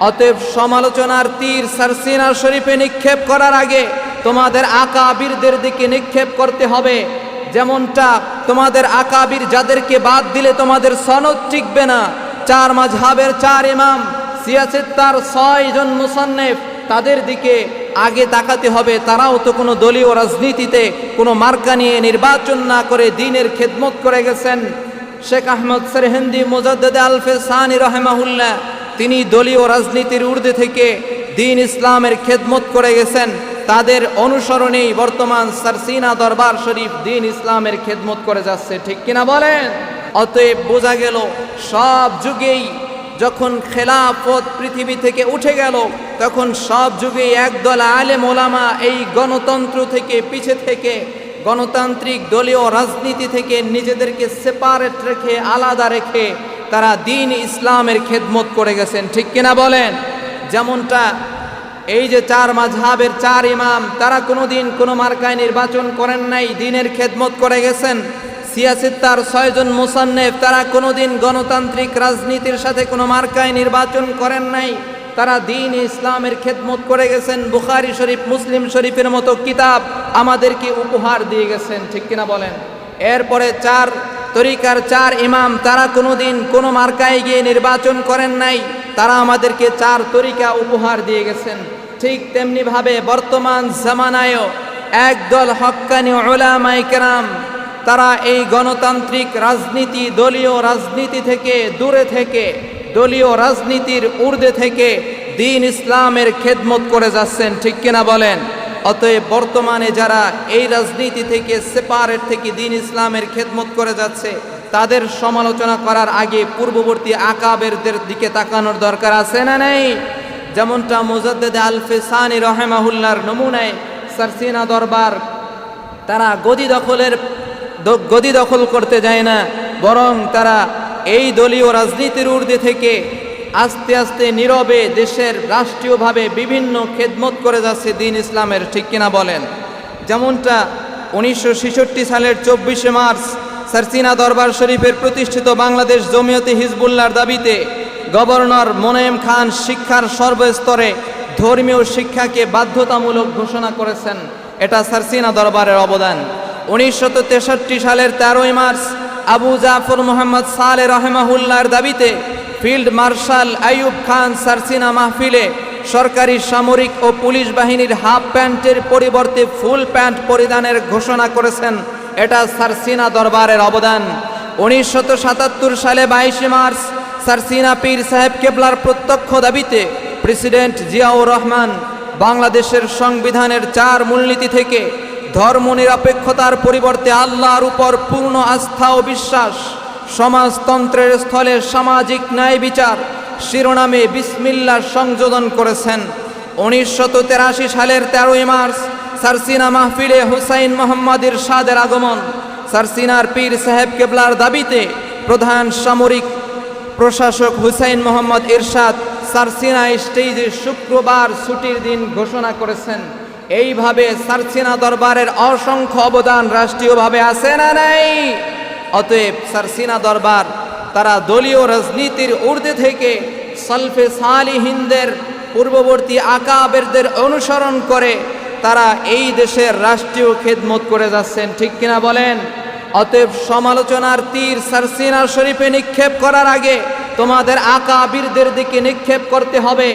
অতএব সমালোচনার তীর সারসিনা শরীফে নিক্ষেপ করার আগে তোমাদের আকাবিরদের দিকে নিক্ষেপ করতে হবে। যেমনটা তোমাদের আকাবির যাদেরকে বাদ দিলে তোমাদের সনদ টিকবে না, চার মাযহাবের চার ইমাম, সিয়াসিত্তার 6 জন মুসান্নিফ, তাদের দিকে আগে তাকাতে হবে। তারাও তো কোনো দলীয় রাজনীতিতে কোনো মার্কা নিয়ে নির্বাচন না করে দ্বীনের খেদমত করে গেছেন। শেখ আহমদ সরহিন্দি মুজাদ্দিদ আল-ফিসানি রাহিমাহুল্লাহ, তিনি দলীয় রাজনীতির ঊর্ধ্বে থেকে দ্বীন ইসলামের খেদমত করে গেছেন। তাদের অনুসরণেই বর্তমান সারসিনা দরবার শরীফ দ্বীন ইসলামের খেদমত করে যাচ্ছে, ঠিক কিনা বলেন? অতএব বোঝা গেল সব যুগেই যখন খেলাফত পৃথিবী থেকে উঠে গেল, তখন সব যুগেই একদল আলেম ওলামা এই গণতন্ত্র থেকে পিছে থেকে, গণতান্ত্রিক দলীয় রাজনীতি থেকে নিজেদেরকে সেপারেট রেখে, আলাদা রেখে তারা দ্বীন ইসলামের খেদমত করে গেছেন, ঠিক কিনা বলেন? যেমনটা এই যে চার মাযহাবের চার ইমাম, তারা কোনোদিন কোনো মার্কায় নির্বাচন করেন নাই, দ্বীনের খেদমত করে গেছেন। সিয়াসিত্তার 6 জন মুসান্নিফ, তারা কোনোদিন গণতান্ত্রিক রাজনীতির সাথে কোনো মার্কায় নির্বাচন করেন নাই, তারা দ্বীন ইসলামের খেদমত করে গেছেন। বুখারী শরীফ, মুসলিম শরীফের মতো কিতাব আমাদেরকে উপহার দিয়ে গেছেন, ঠিক কিনা বলেন? এরপরে চার তরিকার চার ইমাম, তারা কোনোদিন কোনো মার্কায় গিয়ে নির্বাচন করেন নাই, তারা আমাদেরকে চার তরিকা উপহার দিয়ে গেছেন। ঠিক তেমনিভাবে বর্তমান জামানায়ও একদল হক্কানি উলামায়ে কেরাম, তারা এই গণতান্ত্রিক রাজনীতি, দলীয় রাজনীতি থেকে দূরে থেকে, দলীয় রাজনীতির ঊর্ধ্বে থেকে দ্বীন ইসলামের খেদমত করে যাচ্ছেন, ঠিক কিনা বলেন? অতএব বর্তমানে যারা এই রাজনীতি থেকে সেপারেট থেকে দ্বীন ইসলামের খেদমত করে যাচ্ছে, তাদের সমালোচনা করার আগে পূর্ববর্তী আকাবেরদের দিকে তাকানোর দরকার আছে না নেই? যেমনটা মুজাদ্দিদ আল-ফিসানি রাহিমাহুল্লাহর নমুনায় সারসিনা দরবার, তারা গদি দখল করতে যায় না, বরং তারা এই দলীয় রাজনীতির ঊর্ধ্বে থেকে আস্তে আস্তে নীরবে দেশের রাষ্ট্রীয়ভাবে বিভিন্ন খেদমত করে যাচ্ছে দ্বীন ইসলামের, ঠিক কিনা বলেন? যেমনটা 1966 সালের 24শে মার্চ সারসিনা দরবার শরীফের প্রতিষ্ঠিত বাংলাদেশ জমিয়তে হিজবুল্লাহর দাবিতে গভর্নর মোনায়েম খান শিক্ষার সর্বস্তরে ধর্মীয় শিক্ষাকে বাধ্যতামূলক ঘোষণা করেছেন। এটা সারসিনা দরবারের অবদান। 1963 সালের 13ই মার্চ আবু জাফর মোহাম্মদ সালেহ রাহিমাহুল্লাহর দাবিতে ফিল্ড মার্শাল আইয়ুব খান সারসিনা মাহফিলে সরকারি সামরিক ও পুলিশ বাহিনীর হাফ প্যান্টের পরিবর্তে ফুল প্যান্ট পরিধানের ঘোষণা করেছেন। এটা সারসিনা দরবারের অবদান। 1977 সালে 22শে মার্চ সারসিনা পীর সাহেব কেবলার প্রত্যক্ষ দাবিতে প্রেসিডেন্ট জিয়াউর রহমান বাংলাদেশের সংবিধানের 4 মূলনীতি থেকে ধর্মনিরপেক্ষতার পরিবর্তে আল্লাহর উপর পূর্ণ আস্থা ও বিশ্বাস, সমাজতন্ত্রের স্থলে সামাজিক ন্যায় বিচার শিরোনামে বিসমিল্লাহ সংযোজন করেছেন। 1983 সালের 13ই মার্চ সারসিনা মাহফিলে হুসাইন মোহাম্মদ ইরশাদের আগমন। সারসিনার পীর সাহেব কেবলার দাবিতে প্রধান সামরিক প্রশাসক হুসাইন মোহাম্মদ ইরশাদ সারসিনা স্টেজে শুক্রবার ছুটির দিন ঘোষণা করেছেন। এইভাবে সারসিনা দরবারের অসংখ্য অবদান রাষ্ট্রীয়ভাবে আছে না নাই? অতএব সারসিনা দরবার তারা দলীয় রাজনীতির ঊর্ধ্বে থেকে সালফে সালিহিনদের, পূর্ববর্তী আকাবেরদের অনুসরণ করে তারা এই দেশের রাষ্ট্রীয় খেদমত করে যাচ্ছেন, ঠিক কিনা বলেন? অতএব সমালোচনার তীর সারসিনা শরীফে নিক্ষেপ করার আগে তোমাদের আকাবিরদের দিকে নিক্ষেপ করতে হবে।